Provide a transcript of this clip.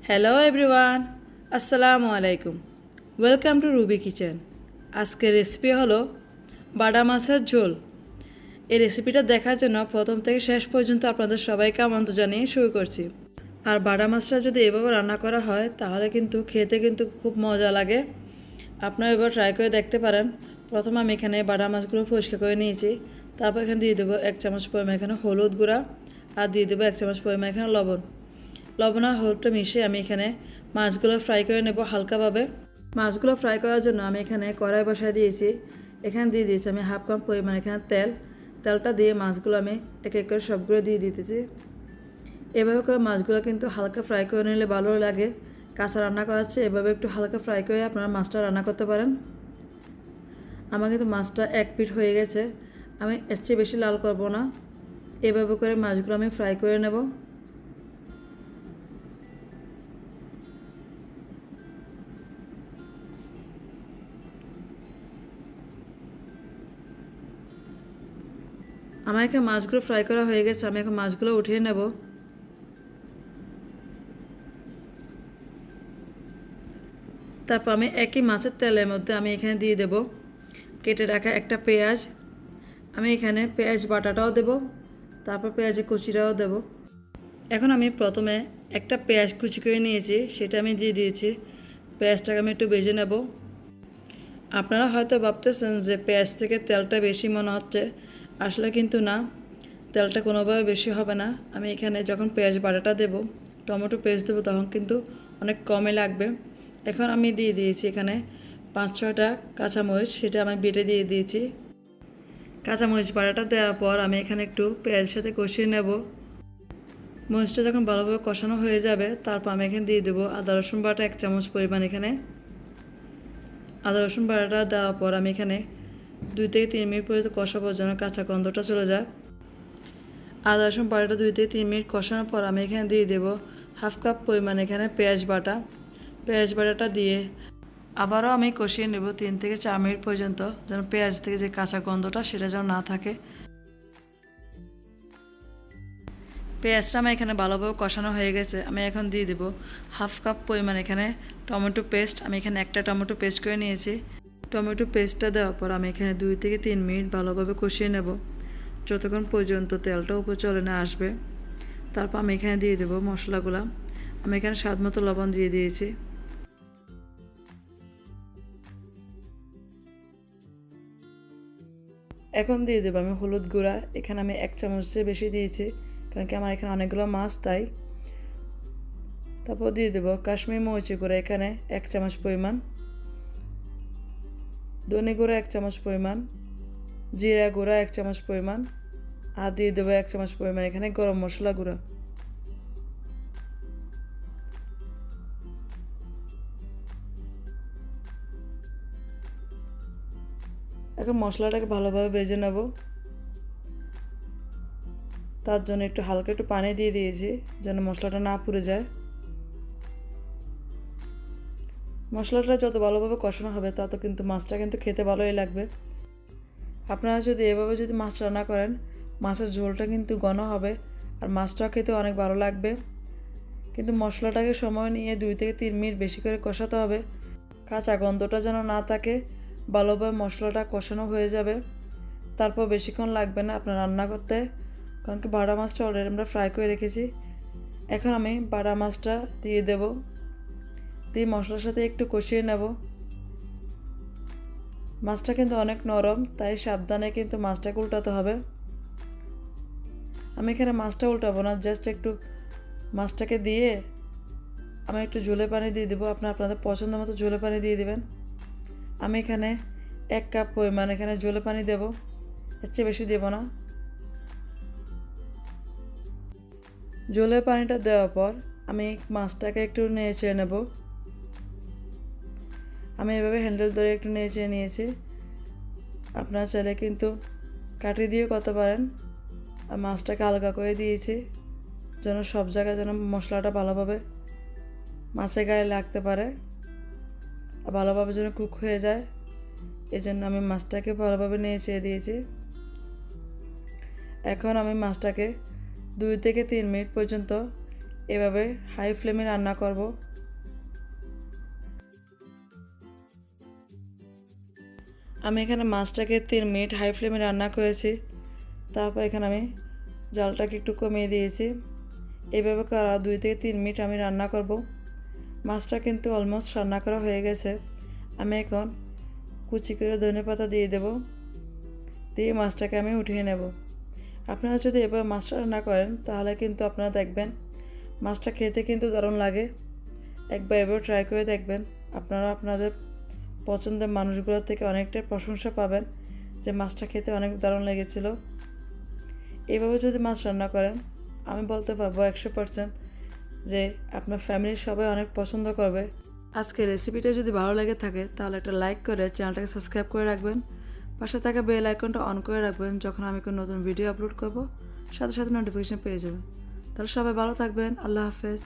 Hello everyone, আসসালামু আলাইকুম। Welcome to Ruby kitchen. আজকের রেসিপি হলো বাটা মাছের ঝোল। এই রেসিপিটা দেখার জন্য প্রথম থেকে শেষ পর্যন্ত আপনাদের সবাইকে আমন্ত্রণ জানিয়ে শুরু করছি। আর বাটা মাছটা যদি এভাবে রান্না করা হয় তাহলে কিন্তু খেতে খুব মজা লাগে। আপনারা এবার ট্রাই করে দেখতে পারেন। প্রথমে আমি এখানে বাটা মাছগুলো পরিষ্কার করে নিয়েছি। তারপর এখানে দিয়ে দেবো 1 চামচ পরিমাণ এখানে হলুদ গুঁড়া, আর দিয়ে দেবো 1 চামচ পরিমাণ এখানে লবণ আর হলুদটা মিশিয়ে আমি এখানে মাছগুলো ফ্রাই করে নেব হালকাভাবে। মাছগুলো ফ্রাই করার জন্য আমি এখানে কড়াই বসায় দিয়েছি। এখানে দিয়ে দিয়েছি আমি হাফ কাপ পরিমাণ এখানে তেলটা দিয়ে মাছগুলো আমি এক এক করে সবগুলো দিয়ে দিতেছি। এভাবে করে মাছগুলো কিন্তু হালকা ফ্রাই করে নিলে ভালো লাগে। কাঁচা রান্না করার চেয়ে এভাবে একটু হালকা ফ্রাই করে আপনারা মাছটা রান্না করতে পারেন। আমার কিন্তু মাছটা এক পিঠ হয়ে গেছে, আমি এর চেয়ে বেশি লাল করব না। এভাবে করে মাছগুলো আমি ফ্রাই করে নেব। আমার এখানে মাছগুলো ফ্রাই করা হয়ে গেছে, আমি এখন মাছগুলো উঠিয়ে নেব। তারপর আমি একই মাছের তেলের মধ্যে আমি এখানে দিয়ে দেব কেটে রাখা একটা পেঁয়াজ। আমি এখানে পেঁয়াজ বাটাটাও দেব, তারপর পেঁয়াজের কুচিটাও দেব। এখন আমি প্রথমে একটা পেঁয়াজ কুচি করে নিয়েছি, সেটা আমি দিয়ে দিয়েছি। পেঁয়াজটাকে আমি একটু ভেজে নেব। আপনারা হয়তো ভাবতেছেন যে পেঁয়াজ থেকে তেলটা বেশি মনে হচ্ছে, আসলে কিন্তু না, তেলটা কোনোভাবে বেশি হবে না। আমি এখানে যখন পেঁয়াজ বাটাটা দেব, টমেটো পেস্ট দেবো, তখন কিন্তু অনেক কমই লাগবে। এখন আমি দিয়ে দিয়েছি এখানে 5-6টা কাঁচামরিচ, সেটা আমি বেটে দিয়ে দিয়েছি। কাঁচামরিচ বাটাটা দেওয়ার পর আমি এখানে একটু পেঁয়াজের সাথে কষিয়ে নেব। মরিচটা যখন ভালোভাবে কষানো হয়ে যাবে, তারপর আমি এখানে দিয়ে দেবো আদা রসুন বাটা 1 চামচ পরিমাণ। এখানে আদা রসুন বাটাটা দেওয়ার পর আমি এখানে 2 থেকে 3 মিনিট পর্যন্ত কষাবো যেন কাঁচা গন্ধটা চলে যায়। আদা রসুন বাটাটা 2 থেকে 3 মিনিট কষানোর পর আমি এখানে দিয়ে দেবো হাফ কাপ পরিমাণ এখানে পেঁয়াজ বাটাটা দিয়ে আবারও আমি কষিয়ে নেব 3 থেকে 4 মিনিট পর্যন্ত, যেন পেঁয়াজ থেকে যে কাঁচা গন্ধটা সেটা যেন না থাকে। পেঁয়াজটা আমার এখানে ভালোভাবে কষানো হয়ে গেছে। আমি এখন দিয়ে দেবো হাফ কাপ পরিমাণ এখানে টমেটো পেস্ট। আমি এখানে একটা টমেটো পেস্ট করে নিয়েছি। টমেটো পেস্টটা দেওয়ার পর আমি এখানে 2 থেকে 3 মিনিট ভালোভাবে কষিয়ে নেব, যতক্ষণ পর্যন্ত তেলটা উপর চলে না আসবে। তারপর আমি এখানে দিয়ে দেবো মশলাগুলো। আমি এখানে স্বাদ মতো লবণ দিয়ে দিয়েছি। এখন দিয়ে দেবো আমি হলুদ গুঁড়া। এখানে আমি 1 চামচের বেশি দিয়েছি, কারণ কি আমার এখানে অনেকগুলো মাছ তাই। তারপর দিয়ে দেবো কাশ্মীরি মরিচের গুঁড়া, এখানে 1 চামচ পরিমাণ, ধনে গুঁড়া 1 চামচ পরিমাণ, জিরা গুঁড়া 1 চামচ পরিমাণ, আর দিয়ে দেবো 1 চামচ পরিমাণ এখানে গরম মশলা গুঁড়া। এখন মশলাটাকে ভালোভাবে ভেজে নেব। তার জন্য একটু হালকা একটু পানি দিয়ে দিয়েছি যেন মশলাটা না পুড়ে যায়। মশলাটা যত ভালোভাবে কষানো হবে তত কিন্তু মাছটা কিন্তু খেতে ভালোই লাগবে। আপনারা যদি এভাবে মাছ রান্না করেন, মাছের ঝোলটা কিন্তু ঘন হবে আর মাছটাও খেতে অনেক ভালো লাগবে। কিন্তু মশলাটাকে সময় নিয়ে 2 থেকে 3 মিনিট বেশি করে কষাতে হবে, কাঁচা গন্ধটা যেন না থাকে। ভালোভাবে মশলাটা কষানো হয়ে যাবে, তারপর বেশিক্ষণ লাগবে না আপনার রান্না করতে, কারণ কি বাটা মাছটা অলরেডি আমরা ফ্রাই করে রেখেছি। এখন আমি বাটা মাছটা দিয়ে দেব, দিয়ে মশলার সাথে একটু কষিয়ে নেব। মাছটা কিন্তু অনেক নরম, তাই সাবধানে কিন্তু মাছটাকে উল্টাতে হবে। আমি এখানে মাছটা উল্টাবো না, জাস্ট একটু মাছটাকে দিয়ে আমি একটু ঝোলে পানি দিয়ে দেবো। আপনাদের পছন্দ মতো ঝোলে পানি দিয়ে দেবেন। আমি এখানে 1 কাপ পরিমাণ এখানে ঝোলে পানি দেব, এর চেয়ে বেশি দেব না। ঝোলে পানিটা দেওয়ার পর আমি মাছটাকে একটু নেড়ে নেব। আমি এভাবে হ্যান্ডেল ধরে একটু নেড়ে নিয়েছি। আপনারা চাইলে কিন্তু কাঠি দিয়ে করতে পারেন। আর মাছটাকে আলগা করে দিয়েছি যেন সব জায়গায় যেন মশলাটা ভালোভাবে মাছের গায়ে লাগতে পারে আর ভালোভাবে যেন কুক হয়ে যায়। এই জন্য আমি মাছটাকে ভালোভাবে নেড়ে দিয়েছি। এখন আমি মাছটাকে 2 থেকে 3 মিনিট পর্যন্ত এভাবে হাই ফ্লেমে রান্না করব। আমি এখানে মাছটাকে 3 মিনিট হাই ফ্লেমে রান্না করেছি। তারপর এখানে আমি জালটাকে একটু কমিয়ে দিয়েছি। এইভাবে করা 2 থেকে 3 মিনিট আমি রান্না করব। মাছটা কিন্তু অলমোস্ট রান্না করা হয়ে গেছে। আমি এখন কুচি করে ধনেপাতা দিয়ে দেব, দিয়ে মাছটাকে আমি উঠিয়ে নেব। আপনারা যদি এবার মাছটা রান্না করেন তাহলে কিন্তু আপনারা দেখবেন মাছটা খেতে কিন্তু দারুণ লাগে। একবার এবার ট্রাই করে দেখবেন, আপনারা আপনাদের পছন্দের মানুষগুলোর থেকে অনেকটাই প্রশংসা পাবেন যে মাছটা খেতে অনেক দারুণ লেগেছিল। এইভাবে যদি মাছ রান্না করেন আমি বলতে পারবো 100% যে আপনার ফ্যামিলির সবাই অনেক পছন্দ করবে। আজকের রেসিপিটা যদি ভালো লেগে থাকে তাহলে একটা লাইক করে চ্যানেলটাকে সাবস্ক্রাইব করে রাখবেন। পাশে থাকা বেল আইকনটা অন করে রাখবেন, যখন আমি কোনো নতুন ভিডিও আপলোড করব সাথে সাথে নোটিফিকেশন পেয়ে যাবেন। তাহলে সবাই ভালো থাকবেন। আল্লাহ হাফেজ।